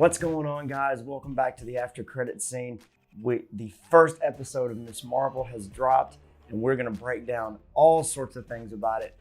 What's going on, guys? Welcome back to the after credit scene. The first episode of Miss Marvel has dropped, and we're going to break down all sorts of things about it.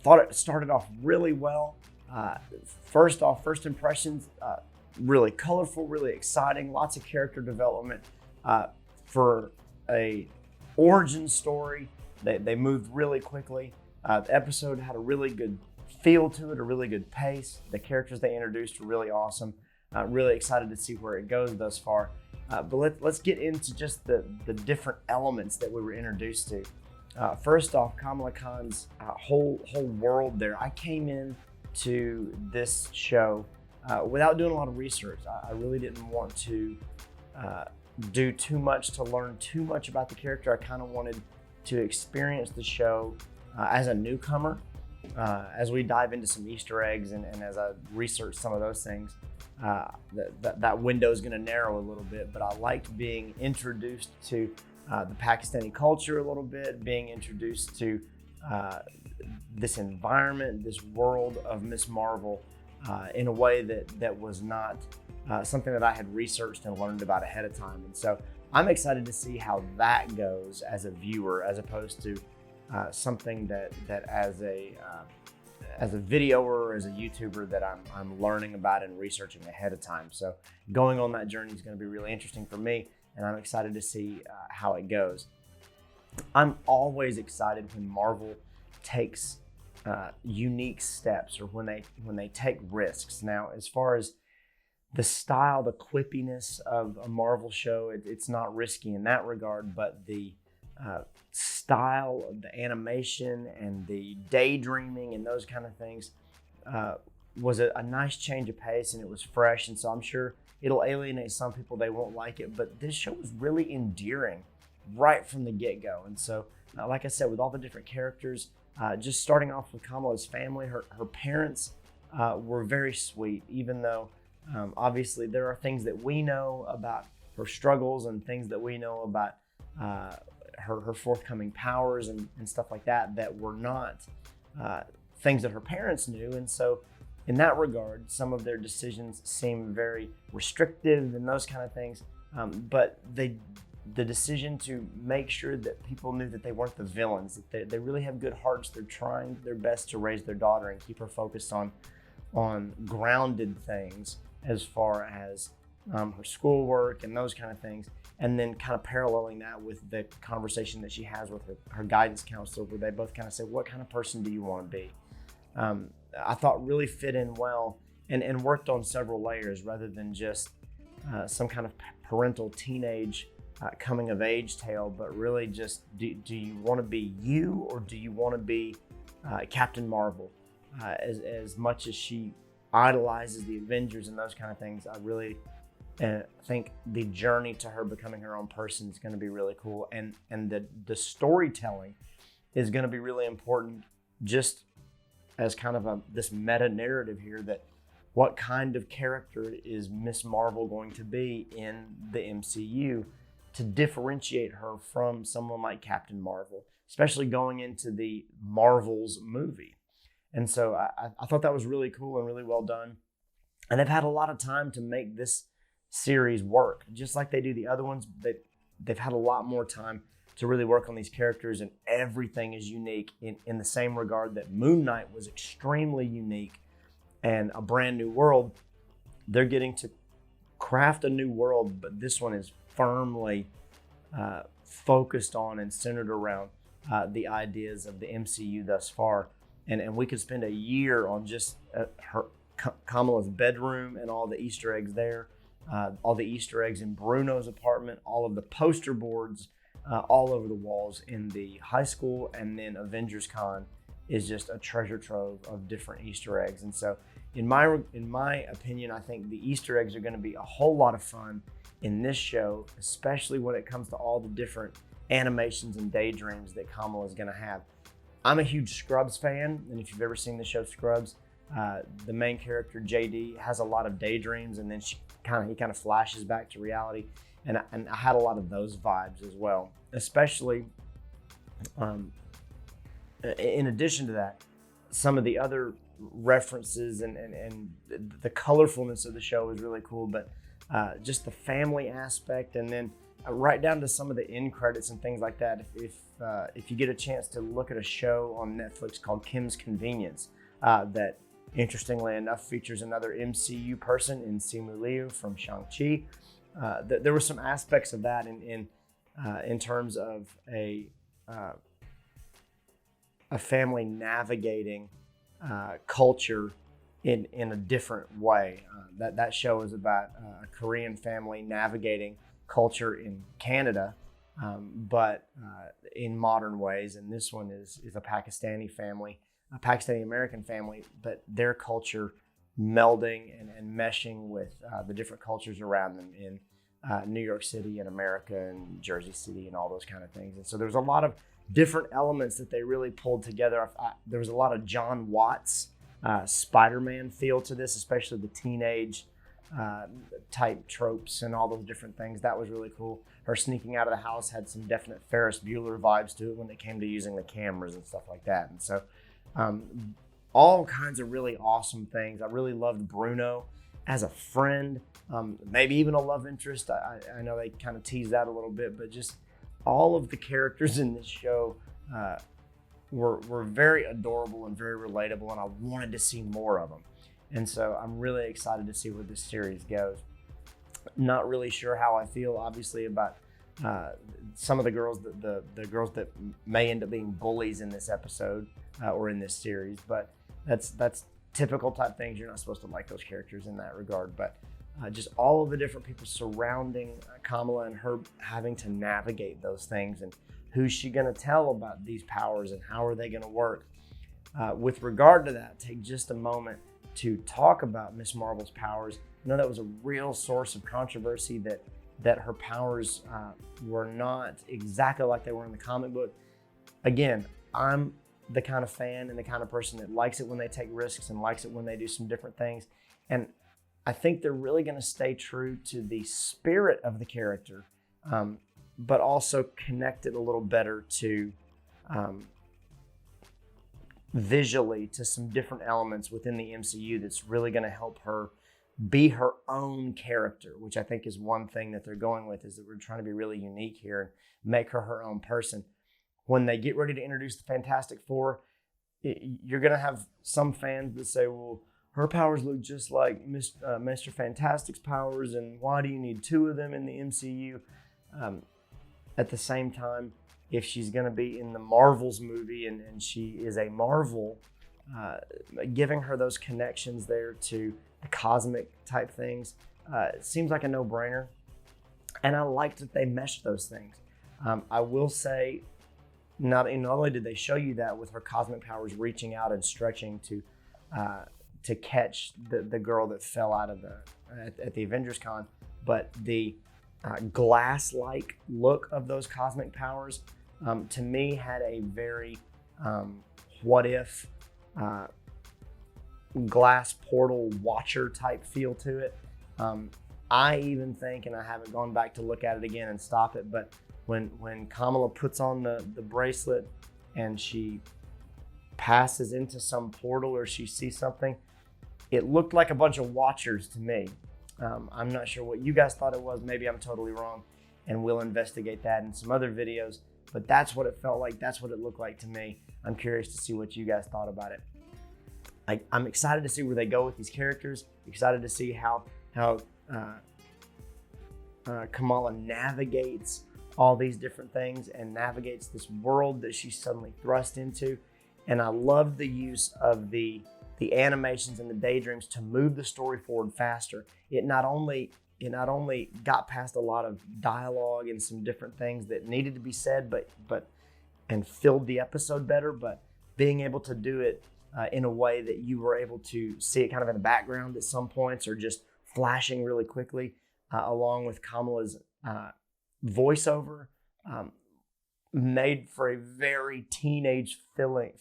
Thought it started off really well. First impressions, really colorful, really exciting, lots of character development. For a origin story, they moved really quickly. The episode had a really good feel to it, a really good pace. The characters they introduced were really awesome. Really excited to see where it goes thus far. But let's get into just the different elements that we were introduced to. First off, Kamala Khan's whole world there. I came in to this show without doing a lot of research. I really didn't want to do too much to learn too much about the character. I kind of wanted to experience the show as a newcomer. As we dive into some Easter eggs and as I research some of those things, that window is going to narrow a little bit. But I liked being introduced to the Pakistani culture a little bit, being introduced to this environment, this world of Miss Marvel in a way that was not something that I had researched and learned about ahead of time. And so I'm excited to see how that goes as a viewer, as opposed to something that as a videoer or as a YouTuber that I'm learning about and researching ahead of time. So going on that journey is going to be really interesting for me, and I'm excited to see how it goes. I'm always excited when Marvel takes unique steps, or when they take risks. Now, as far as the style, the quippiness of a Marvel show, it's not risky in that regard, but the style of the animation and the daydreaming and those kind of things was a nice change of pace, and it was fresh. And so I'm sure it'll alienate some people. They won't like it, but this show was really endearing right from the get-go. And so like I said, with all the different characters, just starting off with Kamala's family, her parents were very sweet, even though obviously there are things that we know about her struggles and things that we know about her forthcoming powers and stuff like that were not things that her parents knew. And so in that regard, some of their decisions seem very restrictive and those kind of things. But the decision to make sure that people knew that they weren't the villains, that they really have good hearts. They're trying their best to raise their daughter and keep her focused on grounded things as far as her schoolwork and those kind of things. And then kind of paralleling that with the conversation that she has with her guidance counselor, where they both kind of say, what kind of person do you want to be? I thought really fit in well and worked on several layers rather than just some kind of parental teenage coming of age tale, but really just do you want to be you, or do you want to be Captain Marvel? As much as she idolizes the Avengers and those kind of things, I really think the journey to her becoming her own person is going to be really cool, and the storytelling is going to be really important, just as kind of this meta narrative here, that what kind of character is Miss Marvel going to be in the MCU to differentiate her from someone like Captain Marvel, especially going into the Marvels movie. And so I thought that was really cool and really well done, and they've had a lot of time to make this series work, just like they do the other ones. They've had a lot more time to really work on these characters, and everything is unique in the same regard that Moon Knight was extremely unique and a brand new world. They're getting to craft a new world, but this one is firmly focused on and centered around the ideas of the MCU thus far. And we could spend a year on just Kamala's bedroom and all the Easter eggs there. All the Easter eggs in Bruno's apartment, all of the poster boards all over the walls in the high school, and then Avengers Con is just a treasure trove of different Easter eggs. And so in my opinion, I think the Easter eggs are going to be a whole lot of fun in this show, especially when it comes to all the different animations and daydreams that Kamala is going to have. I'm a huge Scrubs fan, and if you've ever seen the show Scrubs, the main character JD has a lot of daydreams, and then he kind of flashes back to reality, and I had a lot of those vibes as well. Especially, in addition to that, some of the other references and the colorfulness of the show is really cool. But just the family aspect, and then right down to some of the end credits and things like that. If you get a chance to look at a show on Netflix called Kim's Convenience, that interestingly enough features another MCU person in Simu Liu from Shang-Chi. There were some aspects of that in terms of a family navigating culture in a different way. That show is about a Korean family navigating culture in Canada, but in modern ways. And this one is a Pakistani family, a Pakistani American family, but their culture melding and meshing with the different cultures around them in New York City and America and Jersey City and all those kind of things. And so there's a lot of different elements that they really pulled together. There was a lot of John Watts Spider-Man feel to this, especially the teenage type tropes and all those different things. That was really cool. Her sneaking out of the house had some definite Ferris Bueller vibes to it when it came to using the cameras and stuff like that. And so all kinds of really awesome things. I really loved Bruno as a friend, maybe even a love interest. I know they kind of teased that a little bit, but just all of the characters in this show were very adorable and very relatable, and I wanted to see more of them. And so I'm really excited to see where this series goes. Not really sure how I feel, obviously, about some of the girls, the girls that may end up being bullies in this episode or in this series, but that's typical type things. You're not supposed to like those characters in that regard, but just all of the different people surrounding Kamala and her having to navigate those things, and who's she going to tell about these powers and how are they going to work. With regard to that, take just a moment to talk about Miss Marvel's powers. I know that was a real source of controversy, that her powers were not exactly like they were in the comic book. Again, I'm the kind of fan and the kind of person that likes it when they take risks and likes it when they do some different things. And I think they're really going to stay true to the spirit of the character, but also connect it a little better to visually to some different elements within the MCU that's really going to help her be her own character, which I think is one thing that they're going with, is that we're trying to be really unique here and make her own person. When they get ready to introduce the Fantastic Four, you're going to have some fans that say, well, her powers look just like Mr. Fantastic's powers, and why do you need two of them in the MCU? At the same time, if she's going to be in the Marvels movie and she is a Marvel, giving her those connections there to the cosmic type things seems like a no-brainer. And I liked that they meshed those things. I will say, not only did they show you that with her cosmic powers reaching out and stretching to catch the girl that fell out of at the Avengers Con, but the glass-like look of those cosmic powers to me had a very what if glass portal watcher type feel to it. I even think, and I haven't gone back to look at it again and stop it, but when Kamala puts on the bracelet and she passes into some portal or she sees something, it looked like a bunch of watchers to me. I'm not sure what you guys thought it was. Maybe I'm totally wrong, and we'll investigate that in some other videos, but that's what it felt like. That's what it looked like to me. I'm curious to see what you guys thought about it. I'm excited to see where they go with these characters. Excited to see how Kamala navigates all these different things and navigates this world that she's suddenly thrust into. And I love the use of the animations and the daydreams to move the story forward faster. It not only got past a lot of dialogue and some different things that needed to be said, but and filled the episode better, but being able to do it in a way that you were able to see it kind of in the background at some points, or just flashing really quickly, along with Kamala's voiceover, made for a very teenage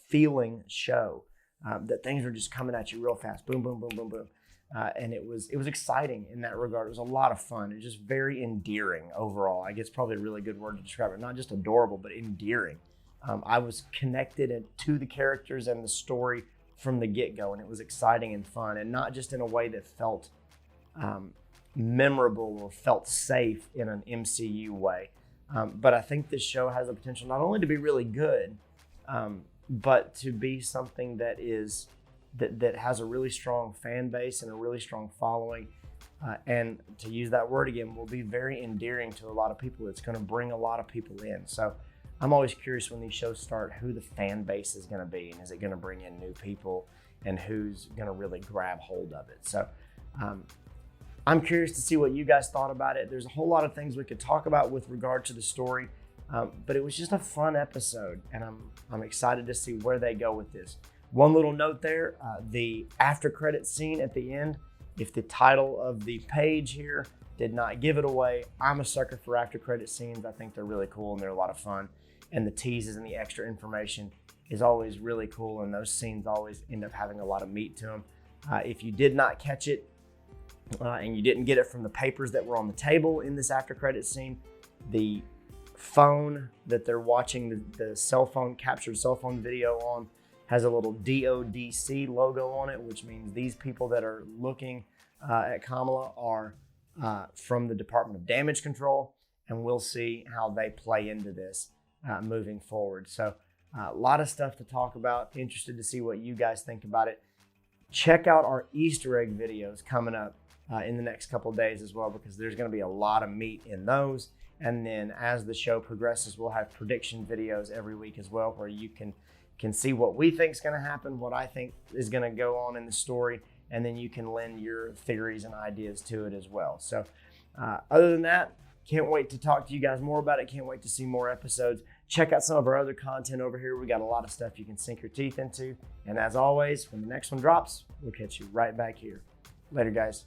feeling show. That things were just coming at you real fast, boom, boom, boom, boom, boom, and it was exciting in that regard. It was a lot of fun. It was just very endearing overall. I guess probably a really good word to describe it. Not just adorable, but endearing. I was connected to the characters and the story from the get-go, and it was exciting and fun, and not just in a way that felt memorable or felt safe in an MCU way. But I think this show has the potential not only to be really good, but to be something that has a really strong fan base and a really strong following. And to use that word again, will be very endearing to a lot of people. It's going to bring a lot of people in. So I'm always curious when these shows start who the fan base is going to be, and is it going to bring in new people, and who's going to really grab hold of it. So I'm curious to see what you guys thought about it. There's a whole lot of things we could talk about with regard to the story, but it was just a fun episode, and I'm excited to see where they go with this. One little note there, the after credit scene at the end, if the title of the page here did not give it away, I'm a sucker for after credit scenes. I think they're really cool and they're a lot of fun. And the teases and the extra information is always really cool, and those scenes always end up having a lot of meat to them. If you did not catch it and you didn't get it from the papers that were on the table in this after credit scene, the phone that they're watching the cell phone, captured cell phone video on, has a little DODC logo on it, which means these people that are looking at Kamala are from the Department of Damage Control, and we'll see how they play into this moving forward. So a lot of stuff to talk about. Interested to see what you guys think about it. Check out our Easter egg videos coming up in the next couple of days as well, because there's going to be a lot of meat in those. And then as the show progresses, we'll have prediction videos every week as well, where you can see what we think is going to happen, what I think is going to go on in the story, and then you can lend your theories and ideas to it as well. So other than that, can't wait to talk to you guys more about it. Can't wait to see more episodes. Check out some of our other content over here. We got a lot of stuff you can sink your teeth into. And as always, when the next one drops, we'll catch you right back here. Later, guys.